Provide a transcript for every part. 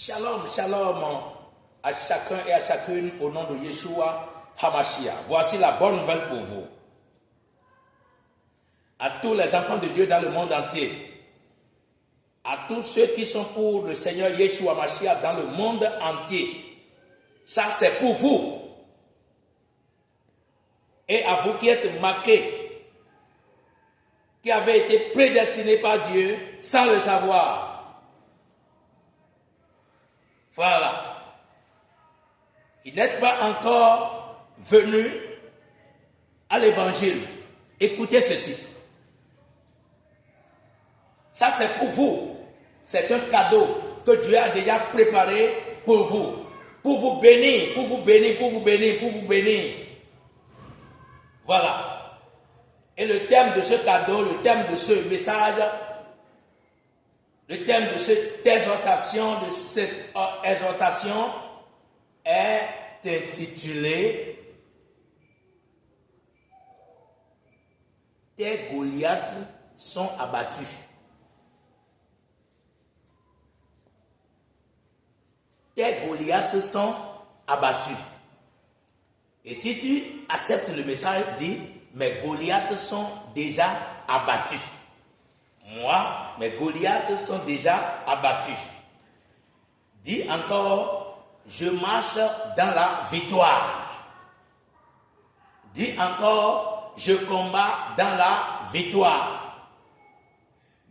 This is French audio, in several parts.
Shalom, shalom à chacun et à chacune au nom de Yeshua HaMashiach. Voici la bonne nouvelle pour vous. À tous les enfants de Dieu dans le monde entier, à tous ceux qui sont pour le Seigneur Yeshua HaMashiach dans le monde entier, ça c'est pour vous. Et à vous qui êtes marqués, qui avez été prédestinés par Dieu sans le savoir. Voilà. Ils n'êtes pas encore venus à l'évangile. Écoutez ceci. Ça c'est pour vous. C'est un cadeau que Dieu a déjà préparé pour vous. Pour vous bénir, pour vous bénir, pour vous bénir, pour vous bénir. Voilà. Et le thème de ce cadeau, le thème de ce message, le thème de cette exhortation, est intitulé « Tes Goliaths sont abattus ». Tes Goliaths sont abattus. Et si tu acceptes le message, dis « Mes Goliaths sont déjà abattus ». Moi, mes Goliaths sont déjà abattus. Dis encore, je marche dans la victoire. Dis encore, je combats dans la victoire.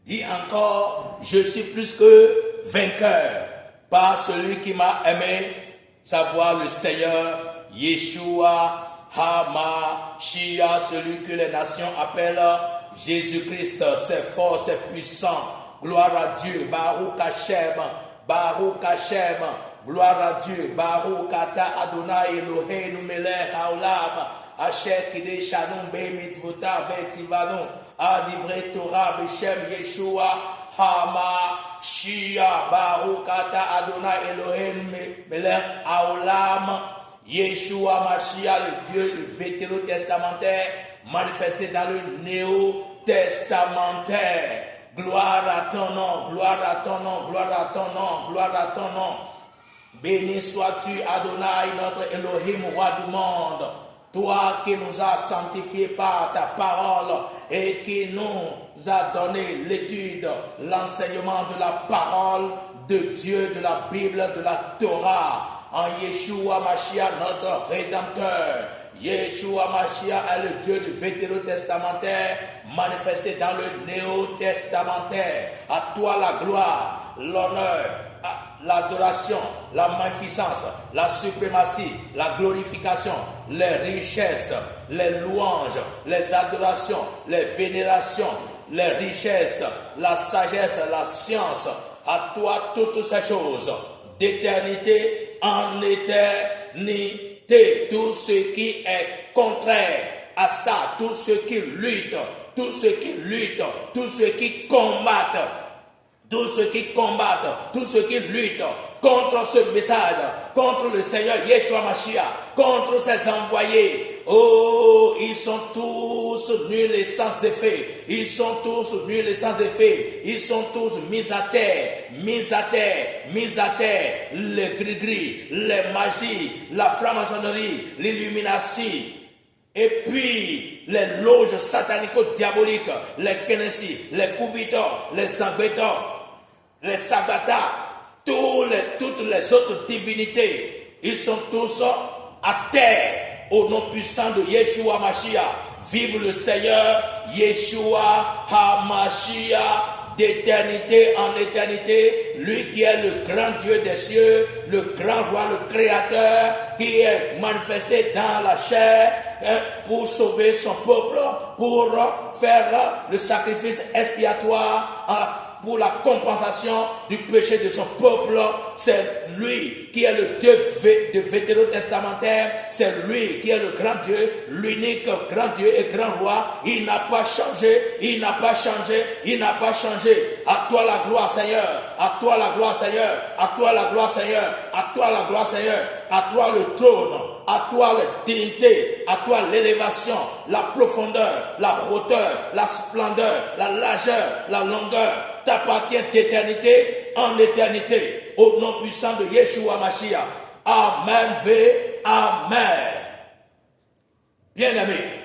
Dis encore, je suis plus que vainqueur par celui qui m'a aimé, savoir le Seigneur Yeshua HaMashiach, celui que les nations appellent Jésus-Christ. C'est fort, c'est puissant. Gloire à Dieu. Baruch Hashem. Baruch Hashem. Gloire à Dieu. Baruch Ata Adonai Eloheinu melech haolam. Asher kidei shalom be'mitvota ve'tivanu. Adivre Torah b'shem Yeshua HaMashiach. Baruch Ata Adonai Eloheinu melech haolam. Yeshua HaMashiach, le Dieu vétérotestamentaire, manifesté dans le néo-testamentaire. Gloire à ton nom, gloire à ton nom, gloire à ton nom, gloire à ton nom. Béni sois-tu, Adonai, notre Elohim, roi du monde. Toi qui nous as sanctifiés par ta parole et qui nous a donné l'étude, l'enseignement de la parole de Dieu, de la Bible, de la Torah. En Yeshua Mashiach, notre Rédempteur. Yeshua Mashiach est le Dieu du Vétérotestamentaire manifesté dans le Néo-testamentaire. À toi la gloire, l'honneur, l'adoration, la magnificence, la suprématie, la glorification, les richesses, les louanges, les adorations, les vénérations, les richesses, la sagesse, la science. À toi toutes ces choses, d'éternité en éternité. Tout ce qui est contraire à ça, tout ce qui lutte, tout ce qui lutte, tout ce qui combattent, tout ce qui combattent, tout ce qui luttent contre ce message, contre le Seigneur Yeshua Mashiach, contre ses envoyés. Oh, ils sont tous nuls et sans effet. Ils sont tous nuls et sans effet. Ils sont tous mis à terre, mis à terre, mis à terre. Les gris-gris, les magies, la franc-maçonnerie, l'illumination. Et puis, les loges satanico-diaboliques, les Kenessi, les Kouvitors, les Sangbetors, les Sabbatas, toutes les autres divinités, ils sont tous à terre au nom puissant de Yeshua Mashiach. Vive le Seigneur Yeshua HaMashiach d'éternité en éternité, lui qui est le grand Dieu des cieux, le grand roi, le créateur, qui est manifesté dans la chair pour sauver son peuple, pour faire le sacrifice expiatoire pour la compensation du péché de son peuple. C'est lui qui est le Dieu de vétérotestamentaire. C'est lui qui est le grand Dieu, l'unique grand Dieu et grand roi. Il n'a pas changé, il n'a pas changé, il n'a pas changé. À toi la gloire, Seigneur. À toi la gloire, Seigneur. À toi la gloire, Seigneur. À toi la gloire, Seigneur. À toi le trône. À toi la dignité. À toi l'élévation, la profondeur, la hauteur, la splendeur, la largeur, la longueur. t'appartient d'éternité en éternité. Au nom puissant de Yeshua Mashiach. Amen, amen. Bien-aimés,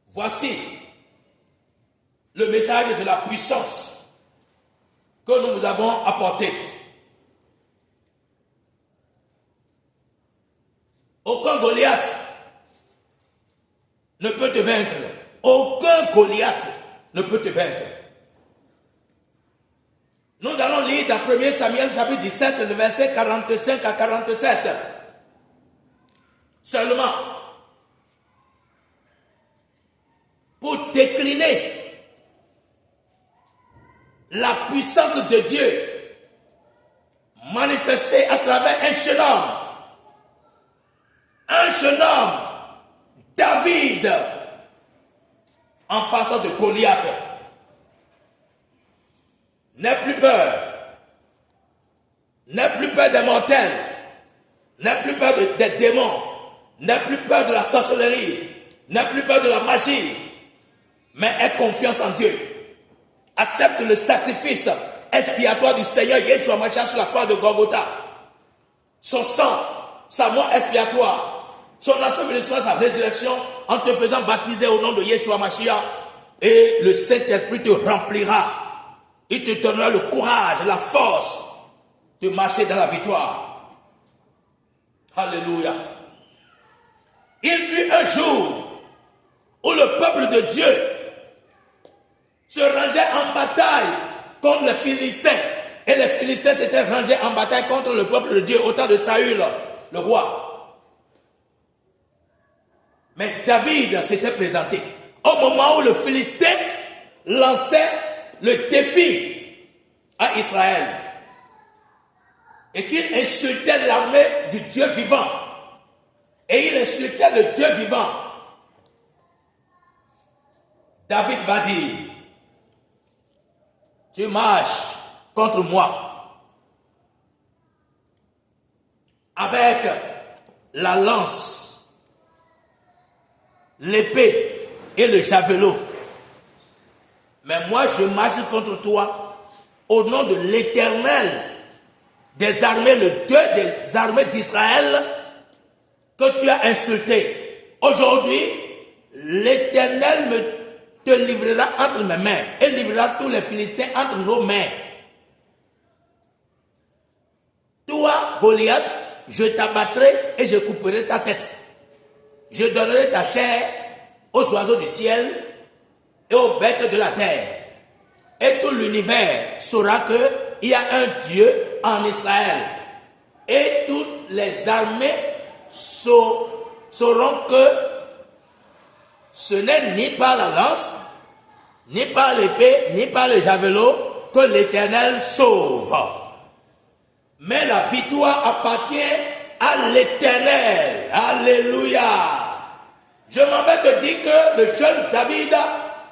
voici le message de la puissance que nous vous avons apporté. Aucun Goliath ne peut te vaincre. Aucun Goliath ne peut te vaincre. Nous allons lire dans 1 Samuel chapitre 17, le verset 45 à 47. Seulement, pour décliner la puissance de Dieu manifestée à travers un jeune homme, David, en face de Goliath. N'aie plus peur. N'aie plus peur des mortels. N'aie plus peur des démons. N'aie plus peur de la sorcellerie. N'aie plus peur de la magie. Mais aie confiance en Dieu. Accepte le sacrifice expiatoire du Seigneur Yeshua Mashiach sur la croix de Golgotha. Son sang, sa mort expiatoire, son assouvissement, sa résurrection, en te faisant baptiser au nom de Yeshua Mashiach, et le Saint-Esprit te remplira. Il te donnera le courage, la force de marcher dans la victoire. Alléluia. Il fut un jour où le peuple de Dieu se rangeait en bataille contre les Philistins. Et les Philistins s'étaient rangés en bataille contre le peuple de Dieu au temps de Saül, le roi. Mais David s'était présenté au moment où le Philistin lançait le défi à Israël et qu'il insultait l'armée du Dieu vivant. Et il insultait le Dieu vivant. David va dire, tu marches contre moi avec la lance, l'épée et le javelot. Mais moi, je marche contre toi au nom de l'Éternel des armées, le Dieu des armées d'Israël que tu as insulté. Aujourd'hui, l'Éternel te livrera entre mes mains et livrera tous les Philistins entre nos mains. Toi, Goliath, je t'abattrai et je couperai ta tête. Je donnerai ta chair aux oiseaux du ciel et aux bêtes de la terre. Et tout l'univers saura qu'il y a un Dieu en Israël. Et toutes les armées sauront que ce n'est ni par la lance, ni par l'épée, ni par le javelot que l'Éternel sauve. Mais la victoire appartient à l'Éternel. Alléluia. Je m'en vais te dire que le jeune David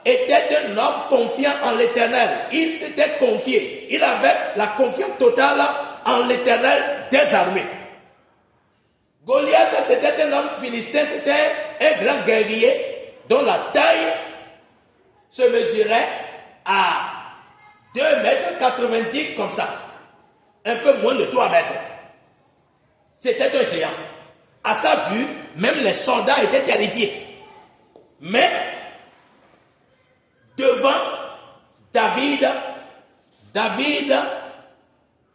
était un homme confiant en l'Éternel. Il s'était confié. Il avait la confiance totale en l'Éternel des armées. Goliath, c'était un homme philistin, c'était un grand guerrier dont la taille se mesurait à 2,90 m comme ça. Un peu moins de 3 mètres. C'était un géant. À sa vue, même les soldats étaient terrifiés. Mais devant David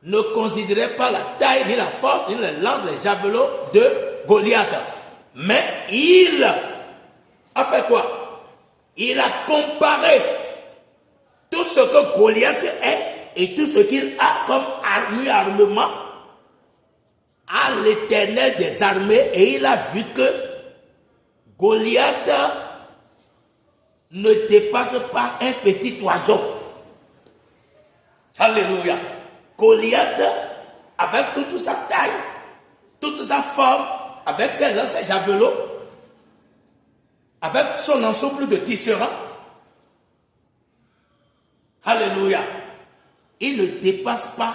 ne considérait pas la taille, ni la force, ni les lances, les javelots de Goliath. Mais il a fait quoi? Il a comparé tout ce que Goliath est et tout ce qu'il a comme armement à l'Éternel des armées, et il a vu que Goliath ne dépasse pas un petit oiseau. Alléluia. Goliath, avec toute sa taille, toute sa forme, avec ses lances, ses javelots, avec son ensemble de tisserands, alléluia, il ne dépasse pas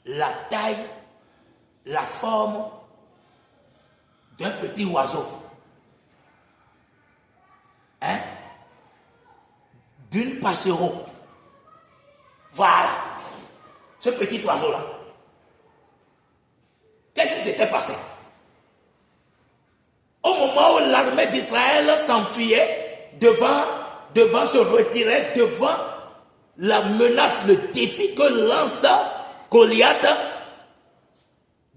la taille, la forme d'un petit oiseau. Hein? d'une passereau. Voilà. Ce petit oiseau-là. Qu'est-ce qui s'était passé? Au moment où l'armée d'Israël s'enfuyait, devant se retirer, devant la menace, le défi que lance Goliath,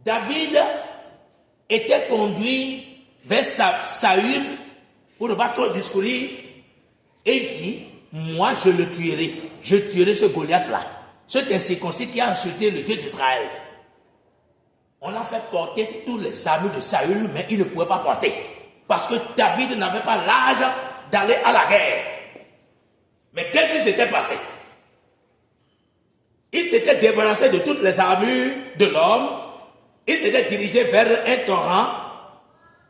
David était conduit vers Saül pour ne pas trop discourir et il dit, moi je le tuerai, je tuerai ce Goliath-là, cet incirconcis qui a insulté le Dieu d'Israël. On a fait porter tous les armes de Saül, mais il ne pouvait pas porter. Parce que David n'avait pas l'âge d'aller à la guerre. Mais qu'est-ce qui s'était passé? Il s'était débarrassé de toutes les armures de l'homme. Il s'était dirigé vers un torrent.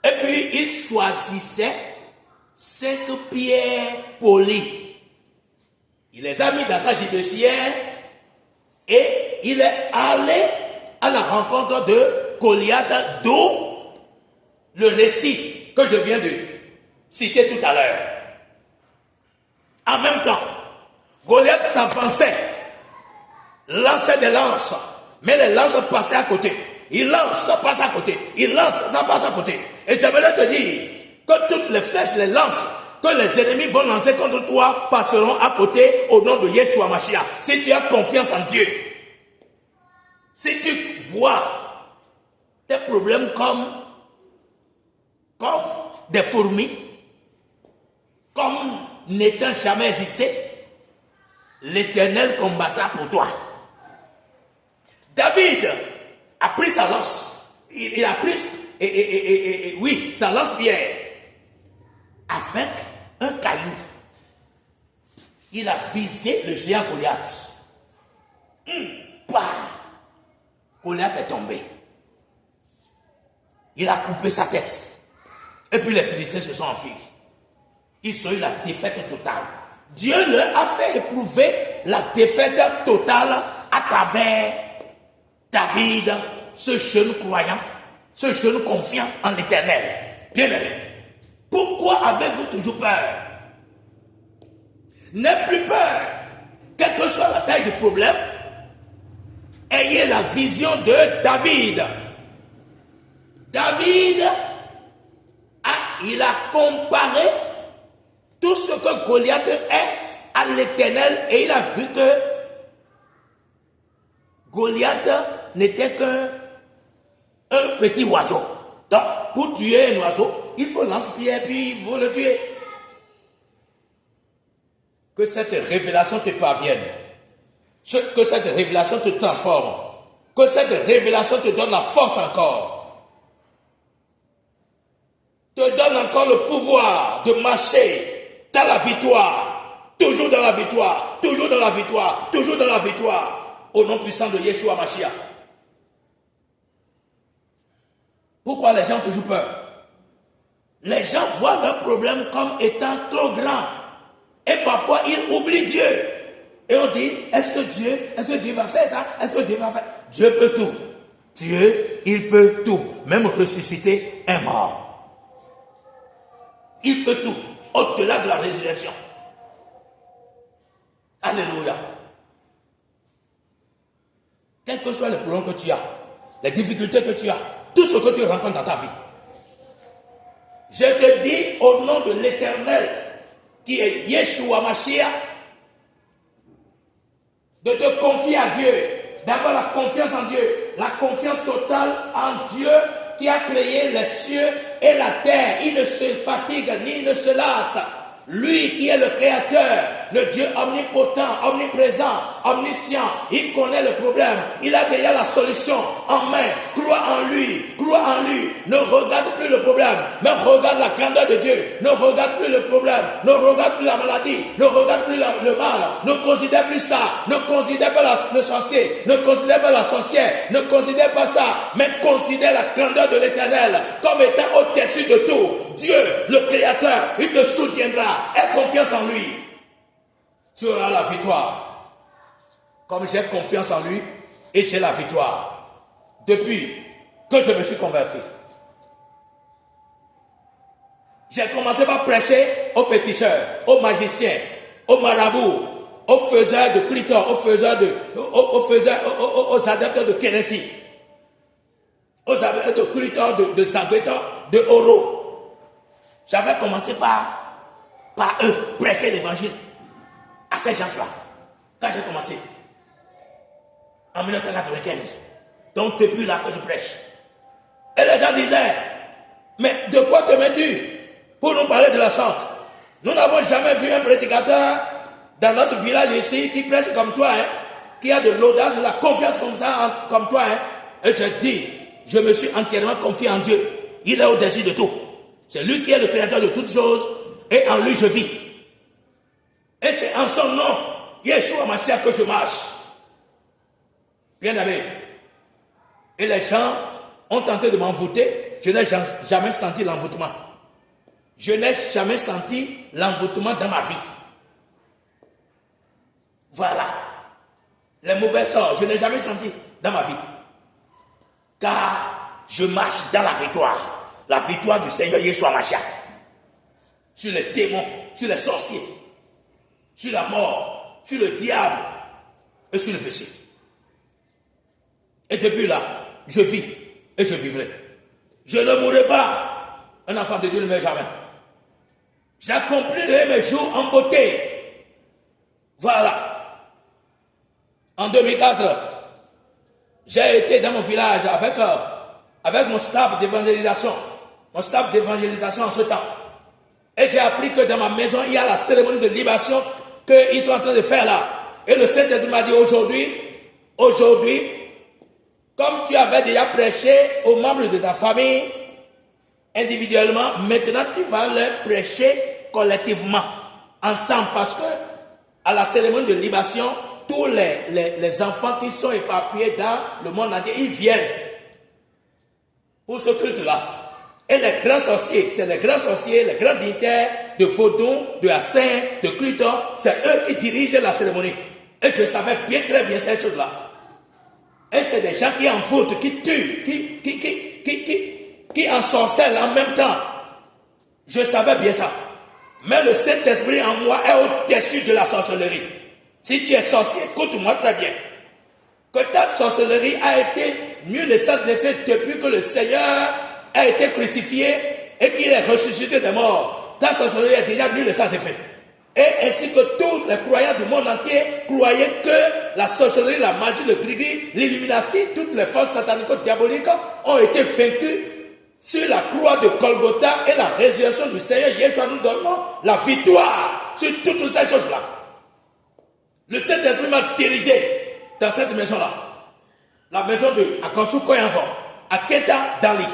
Et puis il choisissait 5 pierres polies. Il les a mis dans sa gibecière. Et il est allé à la rencontre de Goliath, d'où le récit que je viens de citer tout à l'heure. En même temps, Goliath s'avançait, lançait des lances, mais les lances passaient à côté. Il lance, ça passe à côté. Il lance, ça passe à côté. Et j'aimerais te dire que toutes les flèches, les lances que les ennemis vont lancer contre toi passeront à côté au nom de Yeshua Mashiach. Si tu as confiance en Dieu, si tu vois tes problèmes comme des fourmis, comme n'étant jamais existé, l'Éternel combattra pour toi. David a pris sa lance. Il a pris, oui, sa lance-pierre avec un caillou. Il a visé le géant Goliath. Goliath est tombé. Il a coupé sa tête. Et puis les Philistins se sont enfuis. Ils ont eu la défaite totale. Dieu leur a fait éprouver la défaite totale à travers David, ce jeune croyant, ce jeune confiant en l'Éternel. Bien aimé, pourquoi avez-vous toujours peur? N'ayez plus peur. Quelle que soit la taille du problème, ayez la vision de David. David, il a comparé tout ce que Goliath est à l'Éternel et il a vu que Goliath n'était qu'un petit oiseau. Donc, pour tuer un oiseau, il faut lance-pierre puis il faut le tuer. Que cette révélation te parvienne. Que cette révélation te transforme. Que cette révélation te donne la force encore. Te donne encore le pouvoir de marcher dans la victoire. Toujours dans la victoire. Toujours dans la victoire. Toujours dans la victoire. Au nom puissant de Yeshua Mashiach. Pourquoi les gens ont toujours peur? Les gens voient leurs problèmes comme étant trop grands. Et parfois, ils oublient Dieu. Et on dit, est-ce que Dieu va faire ça? Est-ce que Dieu va faire? Dieu peut tout. Dieu, il peut tout. Même ressusciter un mort. Il peut tout. Au-delà de la résurrection. Alléluia. Quels que soient les problèmes que tu as, les difficultés que tu as, tout ce que tu rencontres dans ta vie, je te dis au nom de l'Éternel, qui est Yeshua Mashiach, de te confier à Dieu, d'avoir la confiance en Dieu, la confiance totale en Dieu qui a créé les cieux et la terre. Il ne se fatigue ni ne se lasse. Lui qui est le créateur, le Dieu omnipotent, omniprésent, omniscient, il connaît le problème, il a déjà la solution en main. Crois en lui, ne regarde plus le problème, mais regarde la grandeur de Dieu, ne regarde plus le problème, ne regarde plus la maladie, ne regarde plus le mal, ne considère plus ça, ne considère pas le sorcier, ne considère pas la sorcière, ne considère pas ça, mais considère la grandeur de l'Éternel comme étant au-dessus de tout. Dieu, le créateur, il te soutiendra. Aie confiance en lui. Tu auras la victoire. Comme j'ai confiance en lui et j'ai la victoire. Depuis que je me suis converti. J'ai commencé par prêcher aux féticheurs, aux magiciens, aux marabouts, aux faiseurs de clitor, aux adeptes de Kénessi, aux adeptes de clitor, de Zagbetor, de Oro. J'avais commencé par eux, prêcher l'évangile à ces gens-là, quand j'ai commencé, en 1995. Donc depuis là que je prêche. Et les gens disaient, mais de quoi te mets-tu pour nous parler de la sorte? Nous n'avons jamais vu un prédicateur dans notre village ici qui prêche comme toi, hein, qui a de l'audace, de la confiance comme ça, comme toi. Hein. Et je dis, je me suis entièrement confié en Dieu. Il est au-dessus de tout. C'est lui qui est le créateur de toutes choses et en lui je vis. Et c'est en son nom, Yeshua Mashiach, que je marche. Bien aimé. Et les gens ont tenté de m'envoûter. Je n'ai jamais senti l'envoûtement. Je n'ai jamais senti l'envoûtement dans ma vie. Voilà. Les mauvais sorts, je n'ai jamais senti dans ma vie. Car je marche dans la victoire. La victoire du Seigneur Yeshua Mashiach. Sur les démons, sur les sorciers, sur la mort, sur le diable et sur le péché. Et depuis là, je vis et je vivrai. Je ne mourrai pas. Un enfant de Dieu ne meurt jamais. J'accomplirai mes jours en beauté. Voilà. En 2004, j'ai été dans mon village avec mon staff d'évangélisation. Mon staff d'évangélisation en ce temps. Et j'ai appris que dans ma maison, il y a la cérémonie de libation qu'ils sont en train de faire là. Et le Saint-Esprit m'a dit aujourd'hui, comme tu avais déjà prêché aux membres de ta famille individuellement, maintenant tu vas leur prêcher collectivement, ensemble, parce que à la cérémonie de libation, tous les enfants qui sont éparpillés dans le monde entier, ils viennent pour ce culte-là. Et les grands sorciers, c'est les grands sorciers, les grands dignitaires de Fodon, de Hassin, de Cliton, c'est eux qui dirigent la cérémonie. Et je savais bien, très bien cette chose-là. Et c'est des gens qui envoûtent, qui tuent, qui ensorcellent en même temps. Je savais bien ça. Mais le Saint-Esprit en moi est au-dessus de la sorcellerie. Si tu es sorcier, écoute-moi très bien. Que ta sorcellerie a été nulle sans effet depuis que le Seigneur a été crucifié et qu'il est ressuscité des morts. Ta sorcellerie est déjà nulle sans effet. Et ainsi que tous les croyants du monde entier croyaient que la sorcellerie, la magie, le gris, l'illumination, toutes les forces sataniques diaboliques ont été vaincues sur la croix de Golgotha, et la résurrection du Seigneur Yeshua nous donnons la victoire sur toutes ces choses-là. Le Saint-Esprit m'a dirigé dans cette maison-là. La maison de Akonsu Koyanvon, à Keta Dali,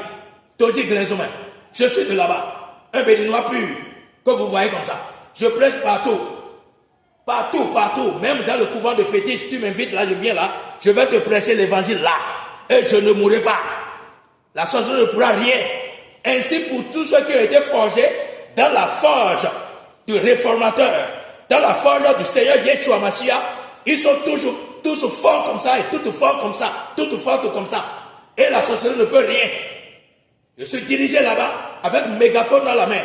Todi Grenzome. Je suis de là-bas. Un béninois pur, que vous voyez comme ça. Je prêche partout. Partout. Même dans le couvent de fétiche, tu m'invites là, je viens là. Je vais te prêcher l'évangile là. Et je ne mourrai pas. La sorcellerie ne pourra rien. Ainsi pour tous ceux qui ont été forgés dans la forge du réformateur, dans la forge du Seigneur Yeshua Mashiach, ils sont tous forts comme ça et toutes fortes comme ça, toutes fortes comme ça. Et la sorcellerie ne peut rien. Je suis dirigé là-bas avec un mégaphone dans la main.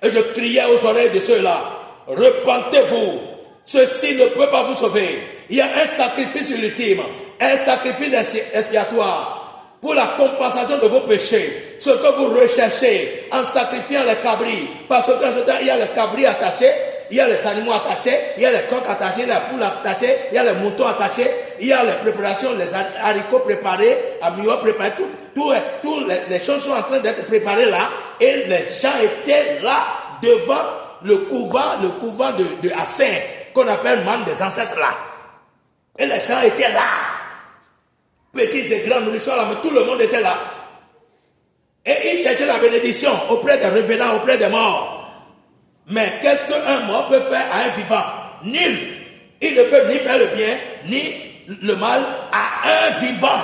Et je criais aux oreilles de ceux-là, repentez-vous, ceci ne peut pas vous sauver. Il y a un sacrifice ultime, un sacrifice expiatoire pour la compensation de vos péchés. Ce que vous recherchez en sacrifiant les cabris, parce qu'en ce temps, il y a les cabris attachés, il y a les animaux attachés, il y a les coqs attachés, il y a les poules attachées, il y a les moutons attachés, il y a les préparations, les haricots préparés, amiots préparés, toutes les choses sont en train d'être préparées là, et les gens étaient là devant le couvent de Hassin, qu'on appelle membre des ancêtres là. Et les gens étaient là, petits et grands nourrissons là, mais tout le monde était là. Et ils cherchaient la bénédiction auprès des revenants, auprès des morts. Mais qu'est-ce qu'un mort peut faire à un vivant? Nul. Il ne peut ni faire le bien, ni le mal à un vivant.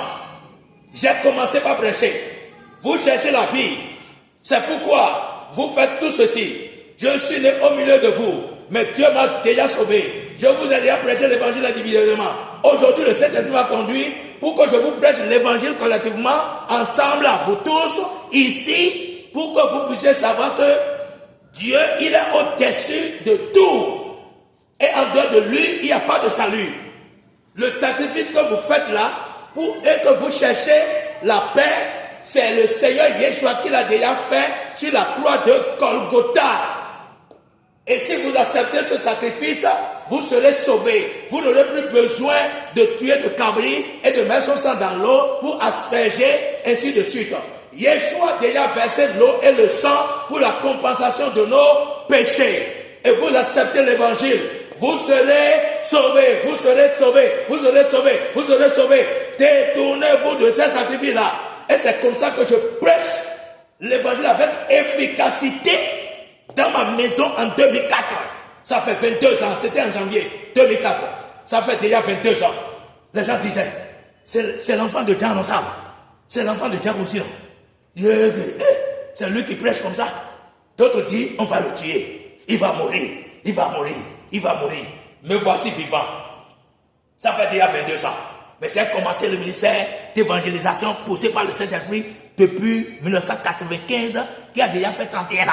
J'ai commencé par prêcher. Vous cherchez la vie. C'est pourquoi vous faites tout ceci. Je suis né au milieu de vous, mais Dieu m'a déjà sauvé. Je vous ai déjà prêché l'évangile individuellement. Aujourd'hui, le Saint-Esprit m'a conduit pour que je vous prêche l'évangile collectivement, ensemble, à vous tous, ici, pour que vous puissiez savoir que Dieu, il est au-dessus de tout. Et en dehors de lui, il n'y a pas de salut. Le sacrifice que vous faites là, et que vous cherchez la paix, c'est le Seigneur Yeshua qui l'a déjà fait sur la croix de Golgotha. Et si vous acceptez ce sacrifice, vous serez sauvés. Vous n'aurez plus besoin de tuer de cabri et de mettre son sang dans l'eau pour asperger, ainsi de suite. Yeshua a déjà versé l'eau et le sang pour la compensation de nos péchés. Et vous acceptez l'évangile. Vous serez sauvés, vous serez sauvés, vous serez sauvés, vous serez sauvés. Détournez-vous de ces sacrifices-là. Et c'est comme ça que je prêche l'évangile avec efficacité dans ma maison en 2004. Ça fait 22 ans, c'était en janvier 2004. Ça fait déjà 22 ans. Les gens disaient, c'est l'enfant de Dieu, non ça. C'est l'enfant de Dieu aussi. C'est lui qui prêche comme ça. D'autres disent, on va le tuer. Il va mourir, il va mourir, il va mourir. Me voici vivant. Ça fait déjà 22 ans. Mais j'ai commencé le ministère d'évangélisation poussé par le Saint-Esprit depuis 1995, qui a déjà fait 31 ans.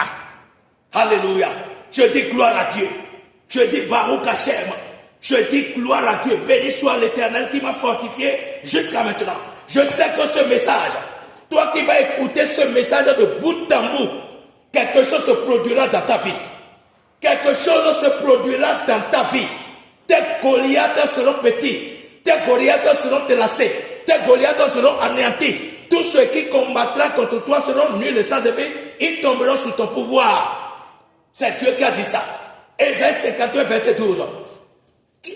Alléluia. Je dis gloire à Dieu. Je dis Baruch Hashem. Je dis gloire à Dieu. Béni soit l'Éternel qui m'a fortifié jusqu'à maintenant. Je sais que ce message, toi qui vas écouter ce message de bout en bout, quelque chose se produira dans ta vie. Quelque chose se produira dans ta vie. Tes Goliaths seront petits. Tes Goliaths seront délassés. Tes Goliaths seront anéantis. Tous ceux qui combattront contre toi seront nuls et sans effet. Ils tomberont sous ton pouvoir. C'est Dieu qui a dit ça. Ésaïe 51, verset 12.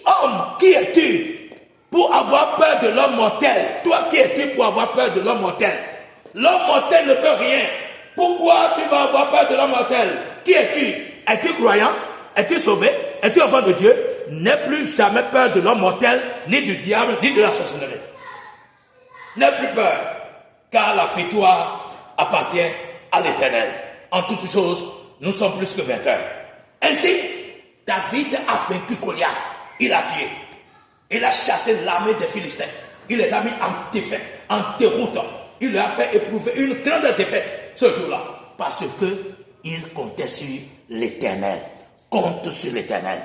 Homme, qui es-tu pour avoir peur de l'homme mortel? Toi, qui es-tu pour avoir peur de l'homme mortel? L'homme mortel ne peut rien. Pourquoi tu vas avoir peur de l'homme mortel? Qui es-tu? Es-tu croyant? Es-tu sauvé? Es-tu enfant de Dieu? N'aie plus jamais peur de l'homme mortel, ni du diable, ni de la sorcellerie. N'aie plus peur, car la victoire appartient à l'Éternel. En toutes choses, nous sommes plus que vainqueurs. Ainsi, David a vaincu Goliath. Il a tué. Il a chassé l'armée des Philistins. Il les a mis en défaite, en déroute. Il leur a fait éprouver une grande défaite ce jour-là. Parce qu'il comptait sur l'Éternel. Compte sur l'Éternel.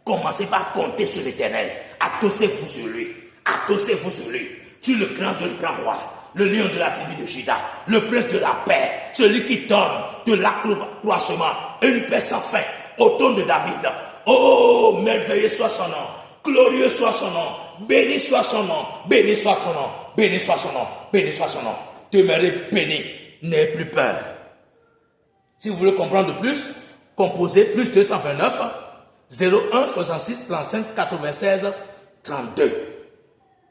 Commencez par compter sur l'Éternel. Adossez-vous sur lui. Adossez-vous sur lui. Sur le grand Dieu, le grand roi. Le lion de la tribu de Juda. Le prince de la paix. Celui qui donne de l'accroissement. Une paix sans fin. Au trône de David. Oh, merveilleux soit son nom. Glorieux soit son nom. Béni soit son nom. Béni soit ton nom. Béni soit son nom. Béni soit son nom. Demeurez béni. N'ayez plus peur. Si vous voulez comprendre plus, composez plus 229 01 66 35 96 32.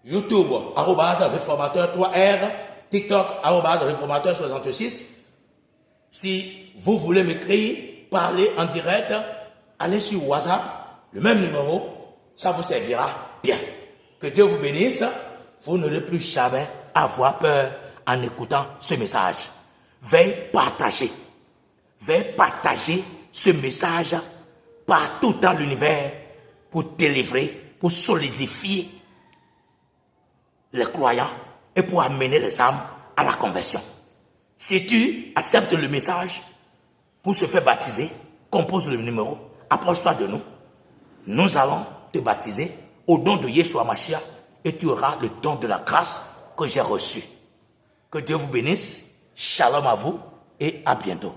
YouTube, @réformateur 3R. TikTok, @réformateur 66. Si vous voulez m'écrire, parler en direct, allez sur WhatsApp, le même numéro, ça vous servira bien. Que Dieu vous bénisse. Vous n'aurez plus jamais à avoir peur en écoutant ce message. Veuillez partager. Veuillez partager ce message partout dans l'univers pour délivrer, pour solidifier les croyants et pour amener les âmes à la conversion. Si tu acceptes le message pour se faire baptiser, compose le numéro, approche-toi de nous. Nous allons te baptiser au nom de Yeshua Mashiach et tu auras le don de la grâce que j'ai reçu. Que Dieu vous bénisse. Shalom à vous et à bientôt.